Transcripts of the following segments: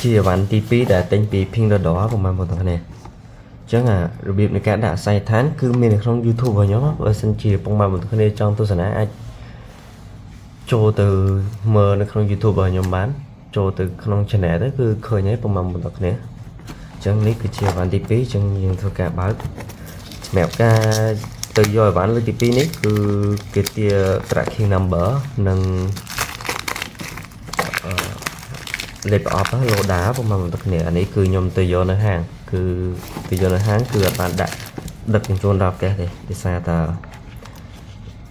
chia ván TP đã tính bị pin đó của mình một thằng này chứ làរបៀប នៃការដាក់សាយដ្ឋានគឺមាននៅក្នុង YouTube របស់ខ្ញុំបើសិនជាពុកម៉ែបងប្អូនគ្នាចង់ទស្សនាអាចចូលទៅមើលនៅក្នុង YouTube របស់ខ្ញុំបានចូលទៅក្នុង channel ទៅគឺឃើញហើយពុកម៉ែបងប្អូនគ្នាអញ្ចឹងនេះគឺជាវ៉ាន់ទី2អញ្ចឹងយើងធ្វើការបើកសម្រាប់ការទៅយកវ៉ាន់លើកទី2នេះគឺគេទា tracking number និងលេបអបឡូដាពុកម៉ែបងប្អូនគ្នាអានេះគឺខ្ញុំទៅយកនៅហាងគឺទៅយកនៅហាងគឺអត់បានដាក់ដឹកជញ្ជូនដល់ផ្ទះទេដោយសារតែ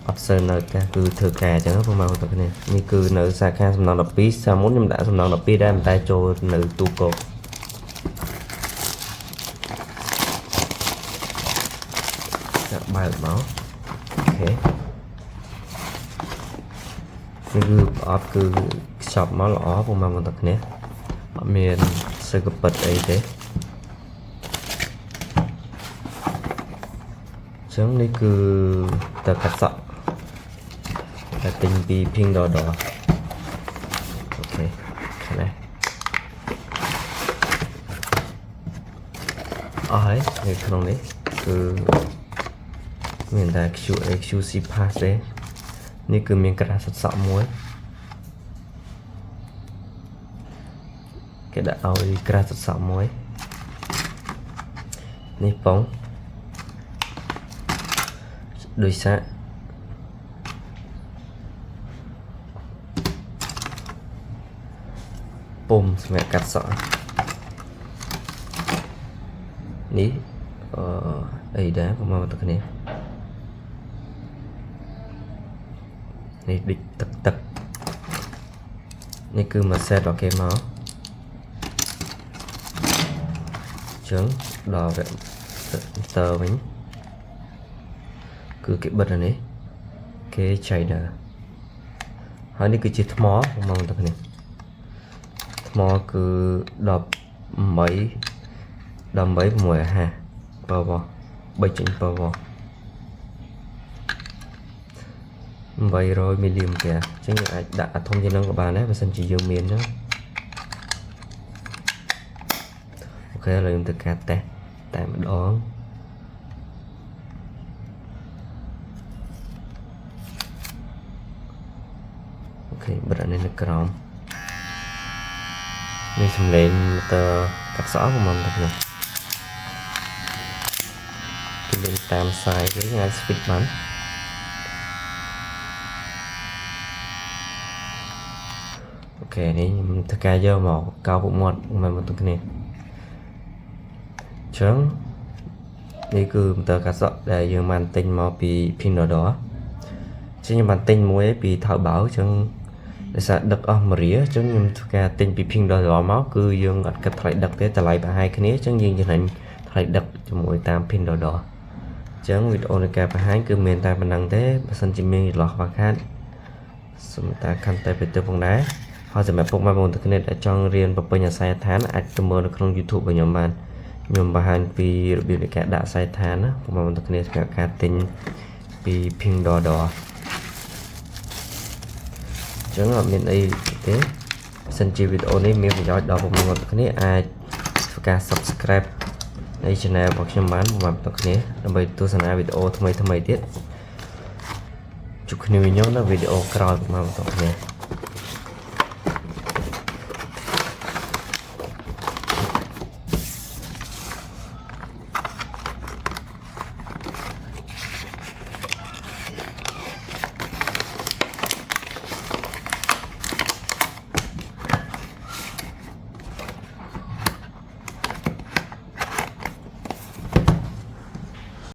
អត់សូវនៅផ្ទះគឺធ្វើការអញ្ចឹងពុកម៉ែបងប្អូនគ្នានេះគឺនៅសាខាសំណង12សាមុនខ្ញុំដាក់សំណង12ដែរតែចូលនៅទូកោដាក់បើកមកអូខេនេះគឺអត់គឺខ្ចប់មកល្អពុកម៉ែបងប្អូនគ្នាអត់មានសើកប៉ិតអីទេចឹងនេះគឺតើកាត់សក់តែទិញពី Pink Dodo អូខេខាងនេះអស់ហើយនៅក្នុងនេះគឺមានតែ QC pass ទេនេះគឺមានក្រាស់សក់មួយគេដាក់ឲ្យក្រាស់សក់មួយនេះប៉ុងដោយសារពុំសម្រាប់កាត់សក់នេះអីដែរពុំមកទៅគ្នានេះដូចទឹកនេះគឺមកសេតអូខេមកចឹងដល់វាតើវិញគឺគេបិទអានេះគេចៃដែរហើយនេះគឺជាថ្មមកទៅគ្នាថ្មគឺ18 650បើបោះ3ចេញបើបោះ800 មីលីអ៊ែមពែអញ្ចឹងយើងអាចដាក់អាធំជាងនឹងក៏បានដែរបើសិនជាយើងមានណាអូខេឥឡូវខ្ញុំទៅការតេស្តតែម្ដងអូខេបិទអានេះនៅក្រោមនេះសំឡេងទៅកាត់សក់មកទៅនេះគឺលេងតាមសាយគេអាច switch បានអូខេនេះខ្ញុំធ្វើការយកមកកោពុកមាត់មកទៅគ្នាចឹងនេះគឺមន្តកាត់សក់ដែលយើងបានទិញមកពី Pink Dodo ចឹងខ្ញុំបានទិញមួយពីថៅបៅចឹងដោយសារដឹកអស់មួយរៀលចឹងខ្ញុំធ្វើការទិញពី Pink Dodo មកគឺយើងអត់គិតថ្លៃដឹកទេតម្លៃប្រហែលគ្នាចឹងយើងចំណេញថ្លៃដឹកជាមួយតាម Pink Dodo ចឹងវីដេអូនៃការបង្ហាញគឺមានតែប៉ុណ្្នឹងទេបើសិនជាមានចន្លោះខ្វះខាតសូមតាខន្តីទៅផងដែរហើយសម្រាប់ពុកម៉ែបងប្អូនទាំងគ្នាដែលចង់រៀនបំពេញអាស័យដ្ឋានអាចទៅមើលនៅក្នុង YouTube របស់ខ្ញុំបានខ្ញុំបង្ហាញពីរបៀបនៃការដាក់អាស័យដ្ឋានណាពុកម៉ែបងប្អូនទាំងគ្នាសម្រាប់ការទិញពី Pink Dodo ចឹងអត់មានអីទេបើសិនជាវីដេអូនេះមានប្រយោជន៍ដល់ពុកម៉ែបងប្អូនទាំងគ្នាអាចធ្វើការ Subscribe នៃ Channel របស់ខ្ញុំបានពុកម៉ែបងប្អូនទាំងគ្នាដើម្បីទស្សនាវីដេអូថ្មីៗទៀតជួបគ្នាវិញនៅវីដេអូក្រោយពុកម៉ែបងប្អូនទាំងគ្នា